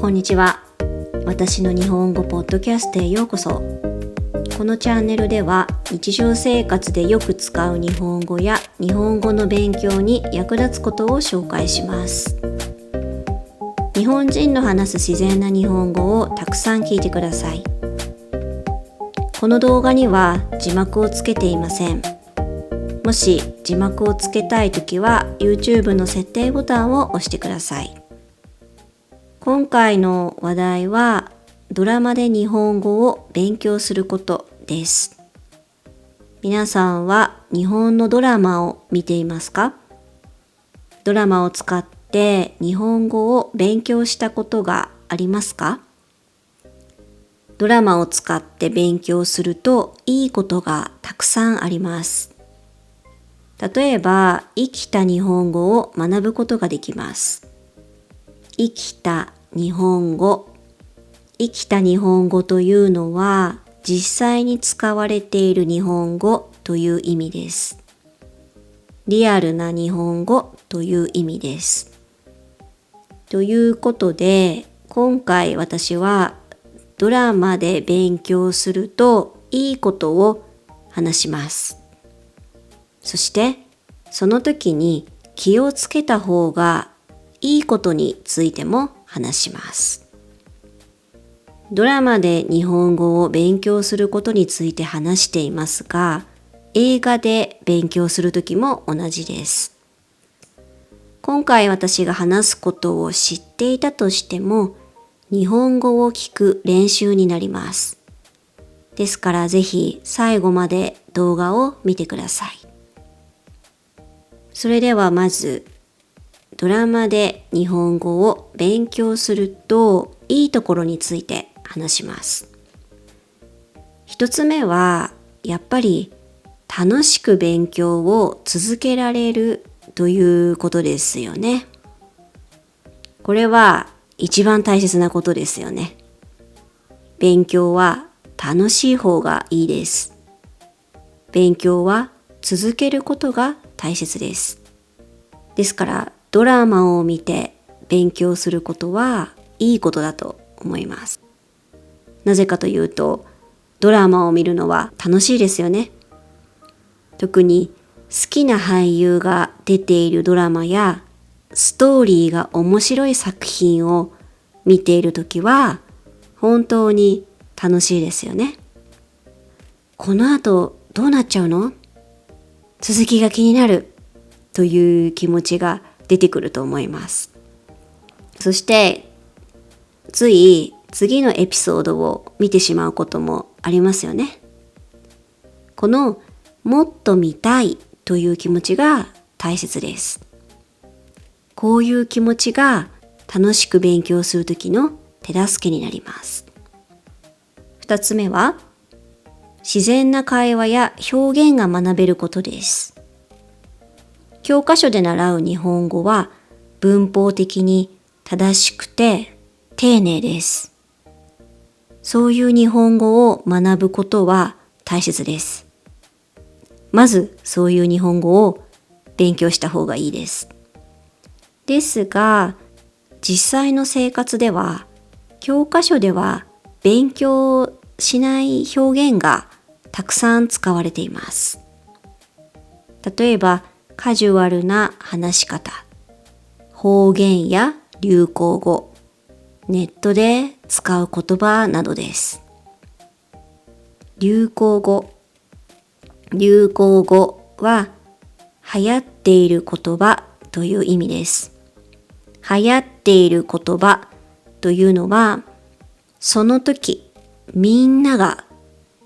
こんにちは。私の日本語ポッドキャストへようこそ。このチャンネルでは日常生活でよく使う日本語や日本語の勉強に役立つことを紹介します。日本人の話す自然な日本語をたくさん聞いてください。この動画には字幕をつけていません。もし字幕をつけたいときは YouTube の設定ボタンを押してください。今回の話題はドラマで日本語を勉強することです。皆さんは日本のドラマを見ていますか？ドラマを使って日本語を勉強したことがありますか？ドラマを使って勉強するといいことがたくさんあります。例えば、生きた日本語を学ぶことができます。生きた日本語。生きた日本語というのは、実際に使われている日本語という意味です。リアルな日本語という意味です。ということで、今回私はドラマで勉強するといいことを話します。そして、その時に気をつけた方がいいことについても話します。ドラマで日本語を勉強することについて話していますが、映画で勉強するときも同じです。今回私が話すことを知っていたとしても、日本語を聞く練習になります。ですからぜひ最後まで動画を見てください。それではまず、ドラマで日本語を勉強するといいところについて話します。一つ目は、やっぱり楽しく勉強を続けられるということですよね。これは一番大切なことですよね。勉強は楽しい方がいいです。勉強は続けることが大切です。ですからドラマを見て勉強することはいいことだと思います。なぜかというと、ドラマを見るのは楽しいですよね。特に好きな俳優が出ているドラマやストーリーが面白い作品を見ているときは本当に楽しいですよね。この後どうなっちゃうの？続きが気になるという気持ちが出てくると思います。そしてつい次のエピソードを見てしまうこともありますよね。このもっと見たいという気持ちが大切です。こういう気持ちが楽しく勉強するときの手助けになります。二つ目は、自然な会話や表現が学べることです。教科書で習う日本語は文法的に正しくて丁寧です。そういう日本語を学ぶことは大切です。まずそういう日本語を勉強した方がいいです。ですが、実際の生活では教科書では勉強しない表現がたくさん使われています。例えば、カジュアルな話し方、方言や流行語、ネットで使う言葉などです。流行語は流行っている言葉という意味です。流行っている言葉というのは、その時みんなが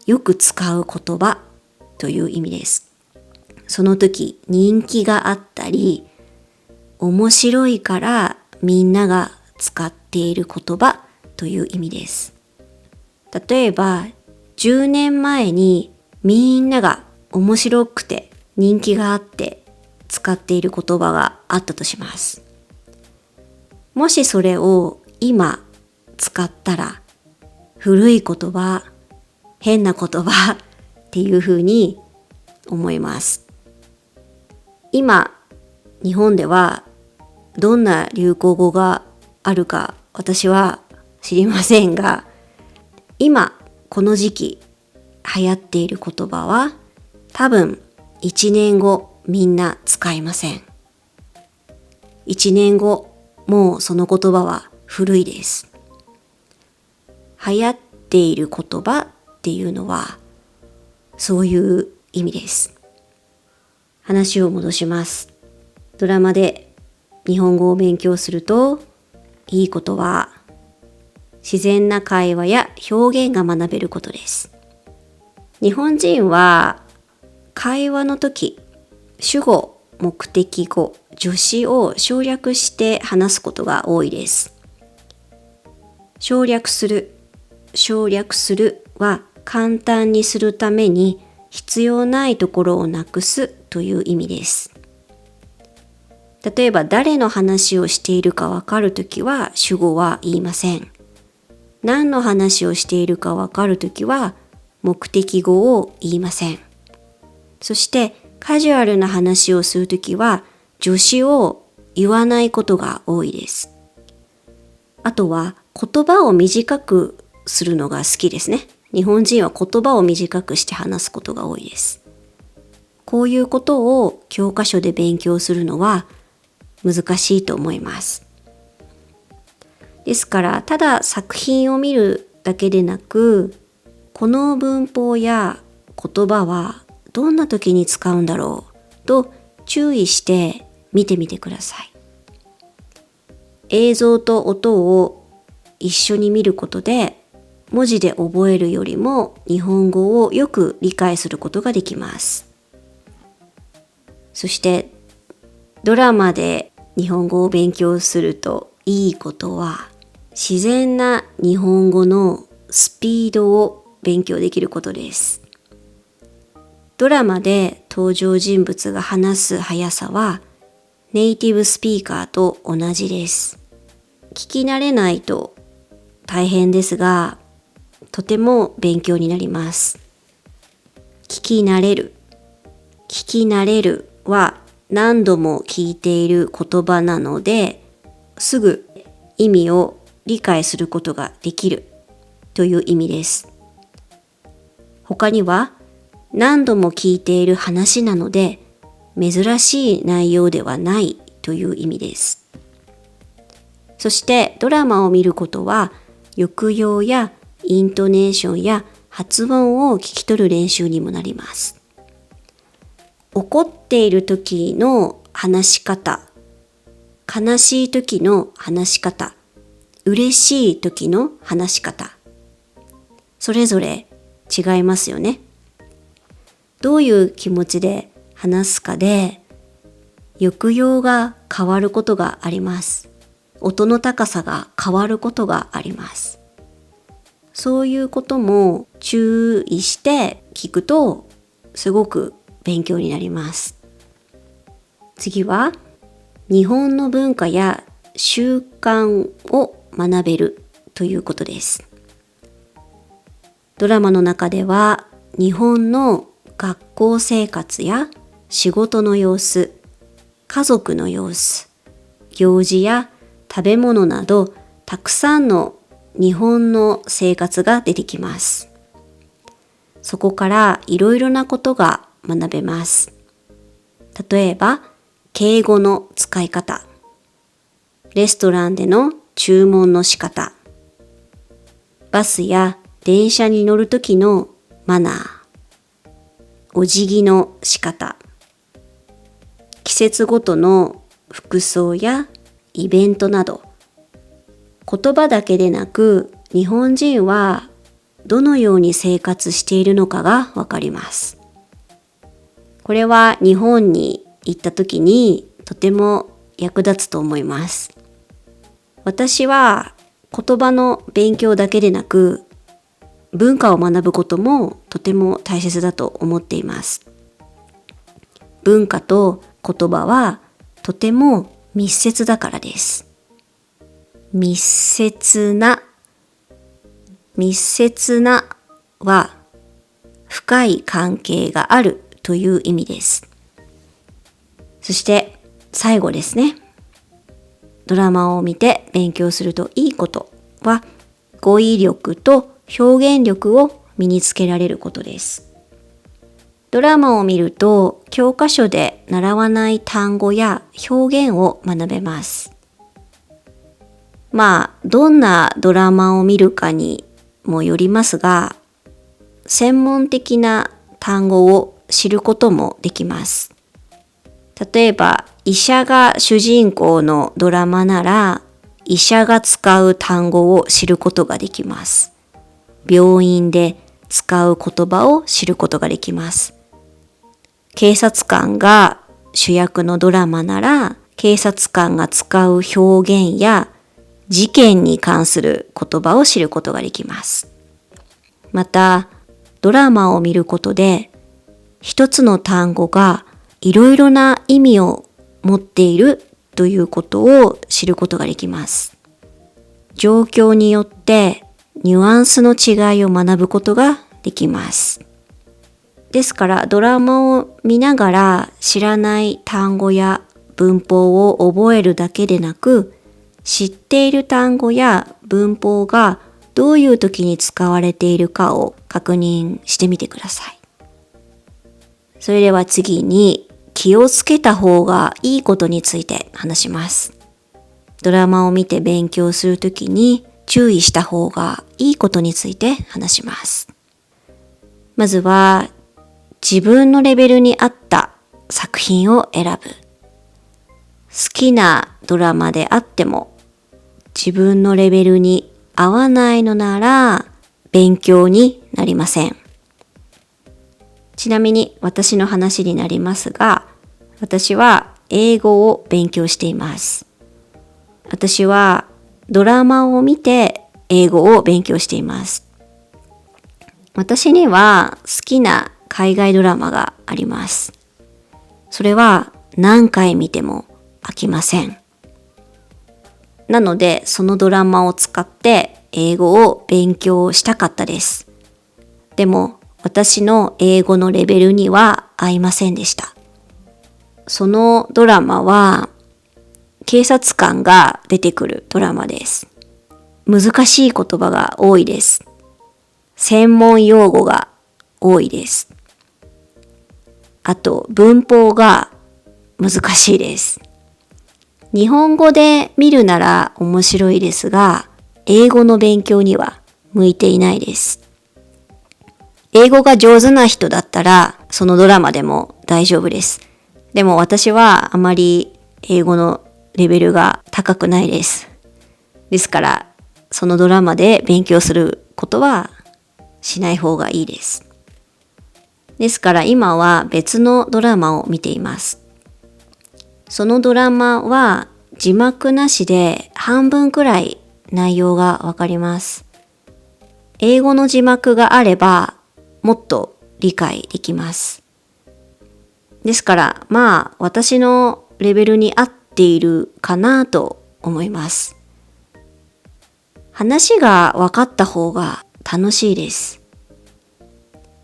よく使う言葉という意味です。その時人気があったり、面白いからみんなが使っている言葉という意味です。例えば、10年前にみんなが面白くて人気があって使っている言葉があったとします。もしそれを今使ったら、古い言葉、変な言葉っていうふうに思います。今、日本ではどんな流行語があるか私は知りませんが、今この時期流行っている言葉は多分1年後みんな使いません。1年後もうその言葉は古いです。流行っている言葉っていうのはそういう意味です。話を戻します。ドラマで日本語を勉強するといいことは自然な会話や表現が学べることです。日本人は会話の時、主語、目的語、助詞を省略して話すことが多いです。省略するは簡単にするために必要ないところをなくすという意味です。例えば誰の話をしているかわかるときは主語は言いません。何の話をしているかわかるときは目的語を言いません。そしてカジュアルな話をするときは助詞を言わないことが多いです。あとは言葉を短くするのが好きですね。日本人は言葉を短くして話すことが多いです。こういうことを教科書で勉強するのは難しいと思います。ですからただ作品を見るだけでなく、この文法や言葉はどんな時に使うんだろうと注意して見てみてください。映像と音を一緒に見ることで文字で覚えるよりも日本語をよく理解することができます。そしてドラマで日本語を勉強するといいことは自然な日本語のスピードを勉強できることです。ドラマで登場人物が話す速さはネイティブスピーカーと同じです。聞き慣れないと大変ですが、とても勉強になります。聞き慣れるは何度も聞いている言葉なので、すぐ意味を理解することができるという意味です。他には何度も聞いている話なので珍しい内容ではないという意味です。そしてドラマを見ることは抑揚やイントネーションや発音を聞き取る練習にもなります。怒っている時の話し方、悲しい時の話し方、嬉しい時の話し方、それぞれ違いますよね。どういう気持ちで話すかで抑揚が変わることがあります。音の高さが変わることがあります。そういうことも注意して聞くとすごく勉強になります。次は日本の文化や習慣を学べるということです。ドラマの中では日本の学校生活や仕事の様子、家族の様子、行事や食べ物などたくさんの日本の生活が出てきます。そこからいろいろなことが学べます。例えば敬語の使い方、レストランでの注文の仕方、バスや電車に乗るときのマナー、お辞儀の仕方、季節ごとの服装やイベントなど、言葉だけでなく日本人はどのように生活しているのかがわかります。これは日本に行った時にとても役立つと思います。私は言葉の勉強だけでなく文化を学ぶこともとても大切だと思っています。文化と言葉はとても密接だからです。密接なは深い関係があるという意味です。そして最後ですね。ドラマを見て勉強するといいことは語彙力と表現力を身につけられることです。ドラマを見ると教科書で習わない単語や表現を学べます。どんなドラマを見るかにもよりますが、専門的な単語を知ることもできます。例えば、医者が主人公のドラマなら、医者が使う単語を知ることができます。病院で使う言葉を知ることができます。警察官が主役のドラマなら、警察官が使う表現や事件に関する言葉を知ることができます。また、ドラマを見ることで、一つの単語がいろいろな意味を持っているということを知ることができます。状況によってニュアンスの違いを学ぶことができます。ですからドラマを見ながら知らない単語や文法を覚えるだけでなく、知っている単語や文法がどういう時に使われているかを確認してみてください。それでは次に気をつけた方がいいことについて話します。ドラマを見て勉強するときに注意した方がいいことについて話します。まずは自分のレベルに合った作品を選ぶ。好きなドラマであっても自分のレベルに合わないのなら勉強になりません。ちなみに私の話になりますが、私は英語を勉強しています。私はドラマを見て英語を勉強しています。私には好きな海外ドラマがあります。それは何回見ても飽きません。なのでそのドラマを使って英語を勉強したかったです。でも私の英語のレベルには合いませんでした。そのドラマは警察官が出てくるドラマです。難しい言葉が多いです。専門用語が多いです。あと文法が難しいです。日本語で見るなら面白いですが、英語の勉強には向いていないです。英語が上手な人だったらそのドラマでも大丈夫です。でも私はあまり英語のレベルが高くないです。ですからそのドラマで勉強することはしない方がいいです。ですから今は別のドラマを見ています。そのドラマは字幕なしで半分くらい内容がわかります。英語の字幕があればもっと理解できます。ですから私のレベルに合っているかなと思います。話が分かった方が楽しいです。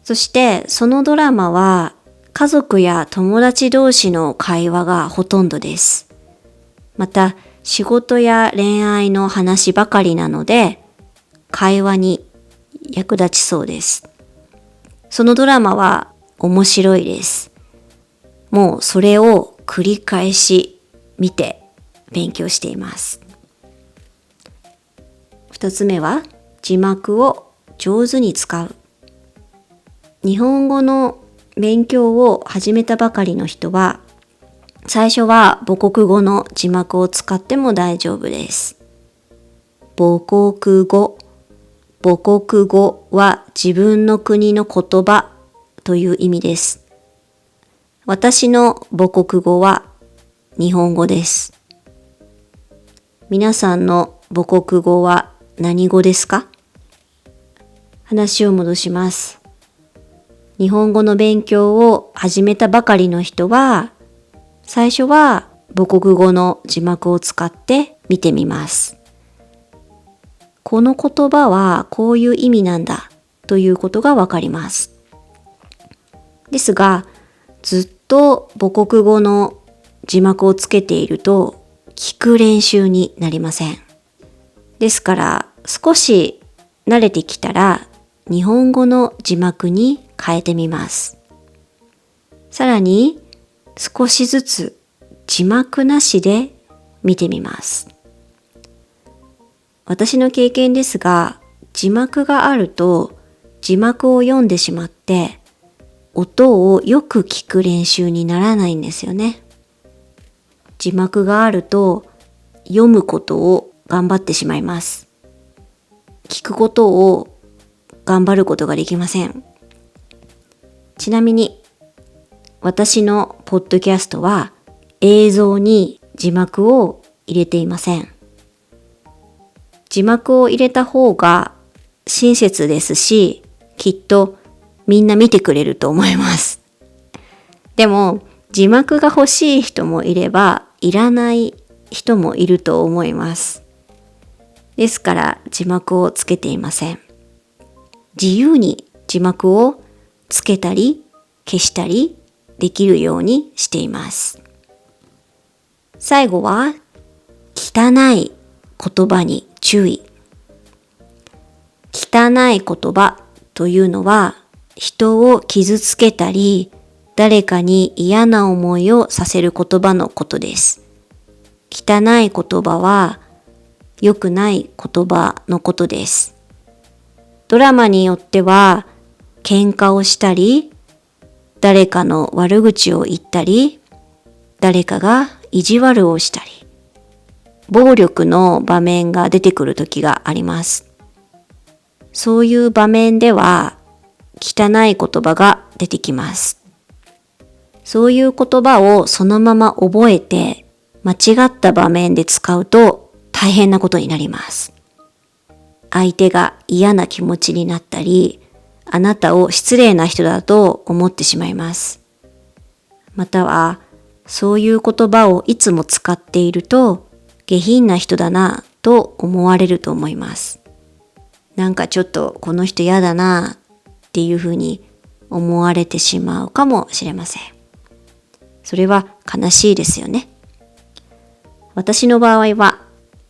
そしてそのドラマは家族や友達同士の会話がほとんどです。また仕事や恋愛の話ばかりなので会話に役立ちそうです。そのドラマは面白いです。もうそれを繰り返し見て勉強しています。2つ目は字幕を上手に使う。日本語の勉強を始めたばかりの人は最初は母国語の字幕を使っても大丈夫です。母国語は自分の国の言葉という意味です。私の母国語は日本語です。皆さんの母国語は何語ですか？話を戻します。日本語の勉強を始めたばかりの人は、最初は母国語の字幕を使って見てみます。この言葉はこういう意味なんだということがわかります。ですが、ずっと母国語の字幕をつけていると聞く練習になりません。ですから少し慣れてきたら日本語の字幕に変えてみます。さらに少しずつ字幕なしで見てみます。私の経験ですが、字幕があると字幕を読んでしまって音をよく聞く練習にならないんですよね。字幕があると読むことを頑張ってしまいます。聞くことを頑張ることができません。ちなみに私のポッドキャストは映像に字幕を入れていません。字幕を入れた方が親切ですし、きっとみんな見てくれると思います。でも字幕が欲しい人もいれば、いらない人もいると思います。ですから字幕をつけていません。自由に字幕をつけたり消したりできるようにしています。最後は汚い言葉に注意。汚い言葉というのは人を傷つけたり誰かに嫌な思いをさせる言葉のことです。汚い言葉は良くない言葉のことです。ドラマによっては喧嘩をしたり、誰かの悪口を言ったり、誰かが意地悪をしたり、暴力の場面が出てくる時があります。そういう場面では汚い言葉が出てきます。そういう言葉をそのまま覚えて間違った場面で使うと大変なことになります。相手が嫌な気持ちになったり、あなたを失礼な人だと思ってしまいます。またはそういう言葉をいつも使っていると下品な人だなと思われると思います。なんかちょっとこの人嫌だなっていうふうに思われてしまうかもしれません。それは悲しいですよね。私の場合は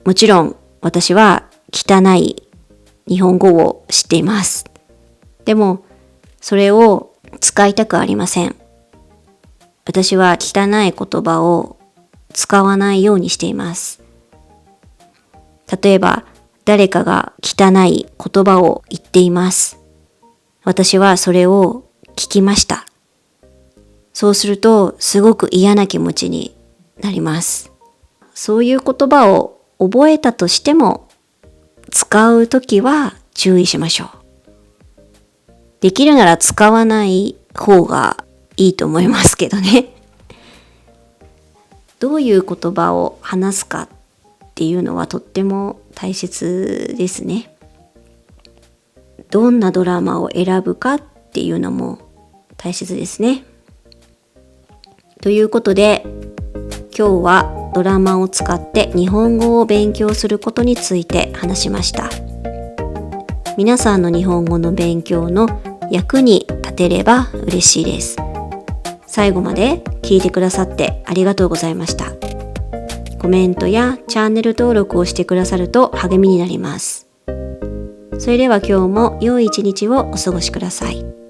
もちろん私は汚い日本語を知っています。でもそれを使いたくありません。私は汚い言葉を使わないようにしています。例えば誰かが汚い言葉を言っています。私はそれを聞きました。そうするとすごく嫌な気持ちになります。そういう言葉を覚えたとしても使うときは注意しましょう。できるなら使わない方がいいと思いますけどね。どういう言葉を話すかっていうのはとっても大切ですね。どんなドラマを選ぶかっていうのも大切ですね。ということで今日はドラマを使って日本語を勉強することについて話しました。皆さんの日本語の勉強の役に立てれば嬉しいです。最後まで聞いてくださってありがとうございました。コメントやチャンネル登録をしてくださると励みになります。それでは今日も良い一日をお過ごしください。